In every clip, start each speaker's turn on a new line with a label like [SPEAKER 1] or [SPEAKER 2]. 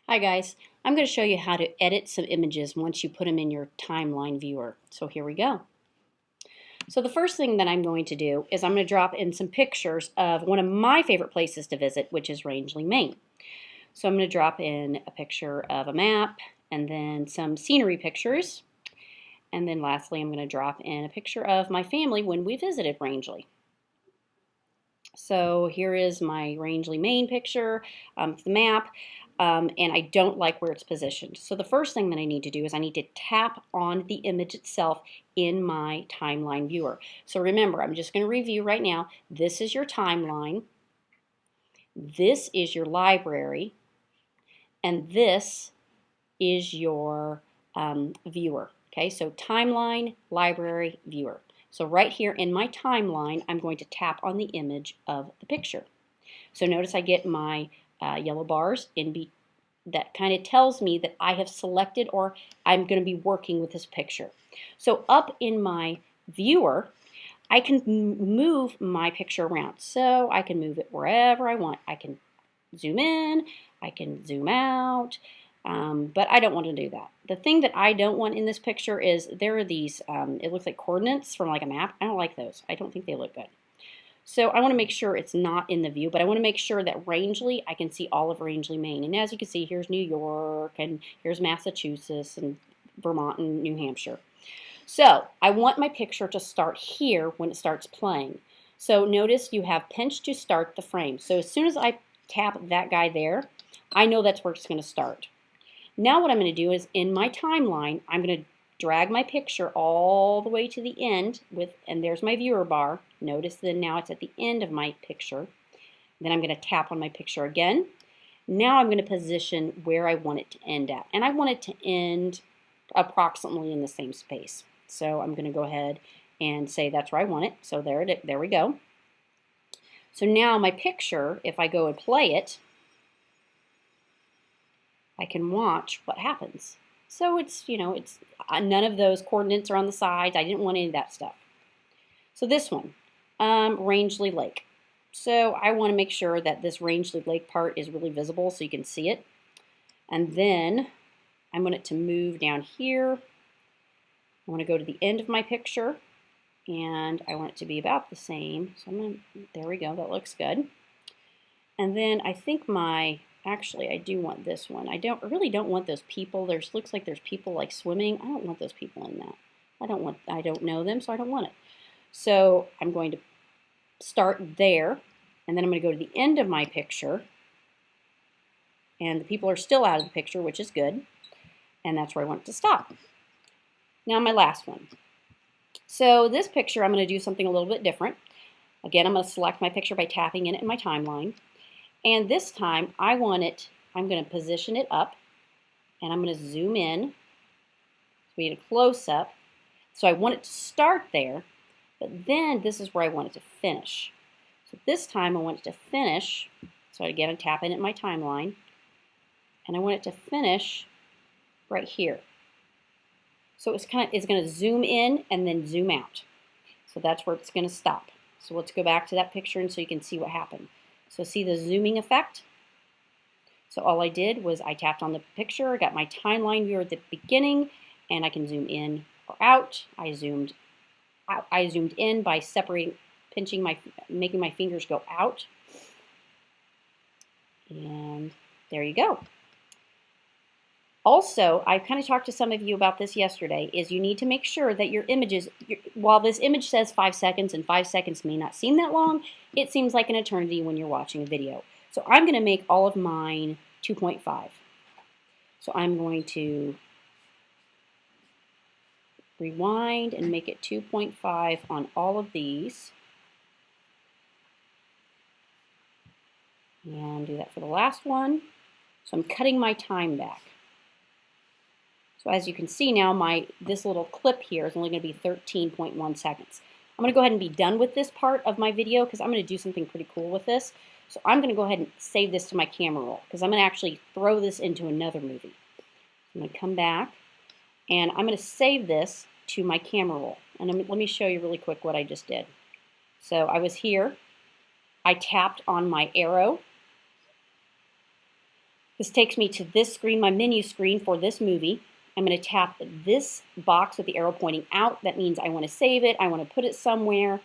[SPEAKER 1] Hi guys, I'm going to show you how to edit some images once you put them in your timeline viewer. So here we go. So the first thing that I'm going to do is I'm going to drop in some pictures of one of my favorite places to visit, which is Rangeley, Maine. So I'm going to drop in a picture of a map and then some scenery pictures. And then lastly, I'm going to drop in a picture of my family when we visited Rangeley. So here is my Rangeley, Maine picture, the map, and I don't like where it's positioned. So the first thing that I need to do is I need to tap on the image itself in my timeline viewer. So remember, I'm just going to review right now. This is your timeline. This is your library. And this is your viewer. Okay, so timeline, library, viewer. So right here in my timeline, I'm going to tap on the image of the picture. So notice I get my yellow bars that kind of tells me that I have selected or I'm going to be working with this picture. So up in my viewer, I can move my picture around. So I can move it wherever I want. I can zoom in, I can zoom out, but I don't want to do that. The thing that I don't want in this picture is there are these, it looks like coordinates from like a map. I don't like those. I don't think they look good. So I want to make sure it's not in the view, but I want to make sure that Rangeley, I can see all of Rangeley, Maine. And as you can see, here's New York, and here's Massachusetts, and Vermont, and New Hampshire. So I want my picture to start here when it starts playing. So notice you have pinch to start the frame. So as soon as I tap that guy there, I know that's where it's going to start. Now what I'm going to do is in my timeline, I'm going to drag my picture all the way to the end and there's my viewer bar. Notice that now it's at the end of my picture. Then I'm going to tap on my picture again. Now I'm going to position where I want it to end at. And I want it to end approximately in the same space. So I'm going to go ahead and say that's where I want it. So there we go. So now my picture, if I go and play it, I can watch what happens. So it's, it's none of those coordinates are on the sides. I didn't want any of that stuff. So this one, Rangeley Lake. So I want to make sure that this Rangeley Lake part is really visible so you can see it. And then I want it to move down here. I want to go to the end of my picture and I want it to be about the same. So there we go, that looks good. And then I think actually, I do want this one. I really don't want those people. Looks like there's people like swimming. I don't want those people in that. I don't know them, so I don't want it. So I'm going to start there, and then I'm going to go to the end of my picture, and the people are still out of the picture, which is good, and that's where I want it to stop. Now my last one. So this picture, I'm going to do something a little bit different. Again, I'm going to select my picture by tapping in it in my timeline. And this time, I'm going to position it up, and I'm going to zoom in. So we get a close-up. So I want it to start there, but then this is where I want it to finish. So this time, I want it to finish. So again, I'm tapping it in my timeline, and I want it to finish right here. So it's going to zoom in and then zoom out. So that's where it's going to stop. So let's go back to that picture and so you can see what happened. So see the zooming effect? So all I did was I tapped on the picture, I got my timeline viewer at the beginning, and I can zoom in or out. I zoomed in by making my fingers go out. And there you go. Also, I kind of talked to some of you about this yesterday, is you need to make sure that your images, while this image says 5 seconds and 5 seconds may not seem that long, it seems like an eternity when you're watching a video. So I'm going to make all of mine 2.5. So I'm going to rewind and make it 2.5 on all of these. And do that for the last one. So I'm cutting my time back. So as you can see now, this little clip here is only going to be 13.1 seconds. I'm going to go ahead and be done with this part of my video because I'm going to do something pretty cool with this. So I'm going to go ahead and save this to my camera roll because I'm going to actually throw this into another movie. I'm going to come back and I'm going to save this to my camera roll. And let me show you really quick what I just did. So I was here. I tapped on my arrow. This takes me to this screen, my menu screen for this movie. I'm going to tap this box with the arrow pointing out. That means I want to save it. I want to put it somewhere.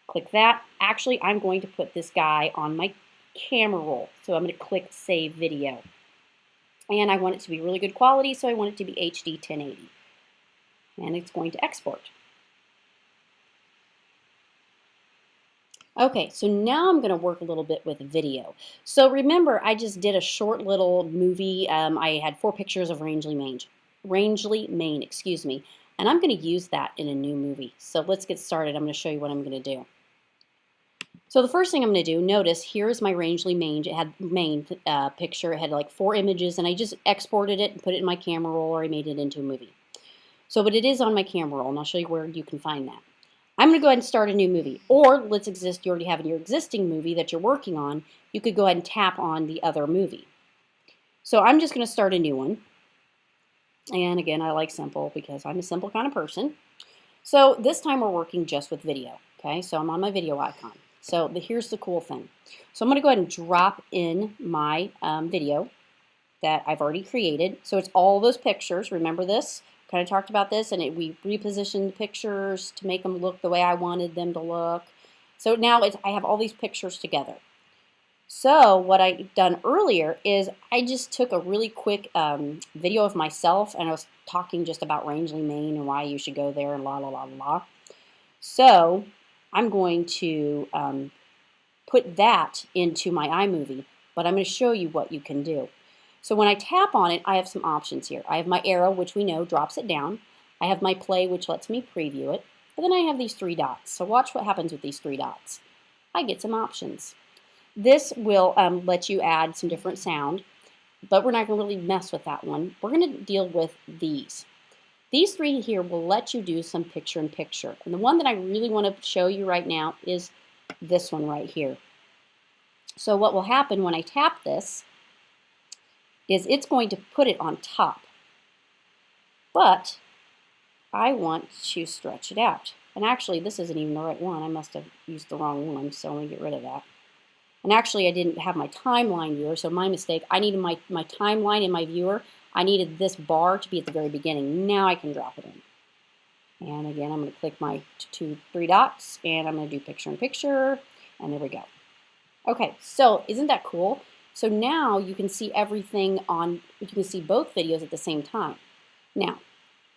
[SPEAKER 1] Click that. Actually, I'm going to put this guy on my camera roll. So I'm going to click Save Video. And I want it to be really good quality, so I want it to be HD 1080. And it's going to export. Okay, so now I'm going to work a little bit with video. So remember, I just did a short little movie. I had 4 pictures of Rangeley, Maine, excuse me. And I'm going to use that in a new movie. So let's get started. I'm going to show you what I'm going to do. So the first thing I'm going to do, notice here's my Rangeley, Maine. It had Maine picture. It had like 4 images, and I just exported it and put it in my camera roll, or I made it into a movie. So, but it is on my camera roll, and I'll show you where you can find that. I'm going to go ahead and start a new movie. Or you already have your existing movie that you're working on. You could go ahead and tap on the other movie. So I'm just going to start a new one. And again, I like simple because I'm a simple kind of person. So this time we're working just with video. Okay, so I'm on my video icon. So here's the cool thing. So I'm going to go ahead and drop in my video that I've already created. So it's all those pictures. Remember this? Kind of talked about this, and we repositioned the pictures to make them look the way I wanted them to look. So now I have all these pictures together. So what I done earlier is I just took a really quick video of myself, and I was talking just about Rangeley, Maine, and why you should go there, and la la la la. So I'm going to put that into my iMovie, but I'm going to show you what you can do. So when I tap on it, I have some options here. I have my arrow, which we know drops it down. I have my play, which lets me preview it. But then I have these 3 dots. So watch what happens with these 3 dots. I get some options. This will let you add some different sound, but we're not going to really mess with that one. We're going to deal with these. These 3 here will let you do some picture-in-picture. And the one that I really want to show you right now is this one right here. So what will happen when I tap this is it's going to put it on top. But I want to stretch it out. And actually, this isn't even the right one. I must have used the wrong one, so I'm going to get rid of that. And actually, I didn't have my timeline viewer, so my mistake. I needed my timeline in my viewer. I needed this bar to be at the very beginning. Now I can drop it in. And again, I'm going to click my 3 dots, and I'm going to do picture-in-picture, and there we go. Okay, so isn't that cool? So now you can see everything you can see both videos at the same time. Now,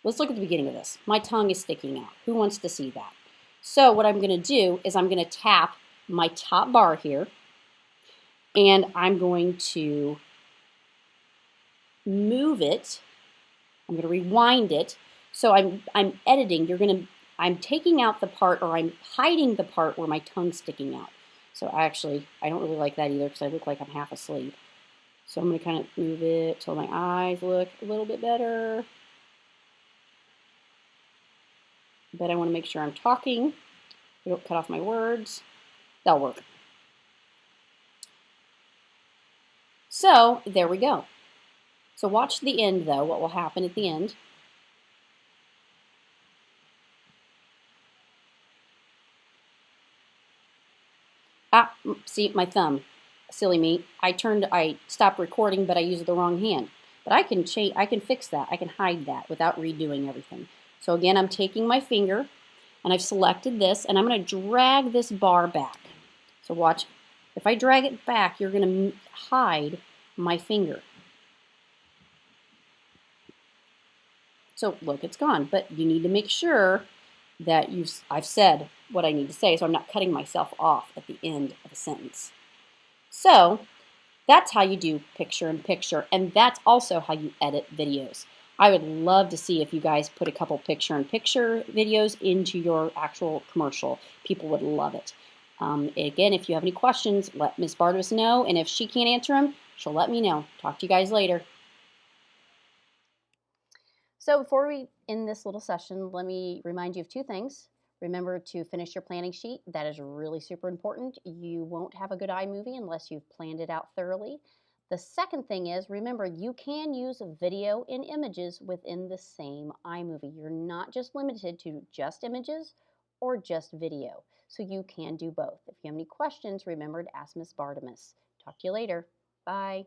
[SPEAKER 1] let's look at the beginning of this. My tongue is sticking out. Who wants to see that? So what I'm going to do is I'm going to tap my top bar here, and I'm going to move it. I'm going to rewind it. So I'm editing. I'm taking out the part, or I'm hiding the part where my tongue's sticking out. So actually, I don't really like that either because I look like I'm half asleep. So I'm going to kind of move it till my eyes look a little bit better. But I want to make sure I'm talking. I don't cut off my words. That'll work. So there we go. So watch the end though, what will happen at the end. Ah, see my thumb, silly me. I stopped recording, but I used the wrong hand. But I can fix that. I can hide that without redoing everything. So again, I'm taking my finger, and I've selected this, and I'm going to drag this bar back. So watch, if I drag it back, you're going to hide my finger. So look, it's gone, but you need to make sure that I've said what I need to say, so I'm not cutting myself off at the end of a sentence. So that's how you do picture-in-picture, and that's also how you edit videos. I would love to see if you guys put a couple picture-in-picture videos into your actual commercial. People would love it. Again, if you have any questions, let Ms. Barnabas know, and if she can't answer them, she'll let me know. Talk to you guys later. So before we end this little session, let me remind you of 2 things. Remember to finish your planning sheet. That is really super important. You won't have a good iMovie unless you've planned it out thoroughly. The second thing is, remember, you can use video and images within the same iMovie. You're not just limited to just images or just video. So you can do both. If you have any questions, remember to ask Ms. Barnabas. Talk to you later. Bye.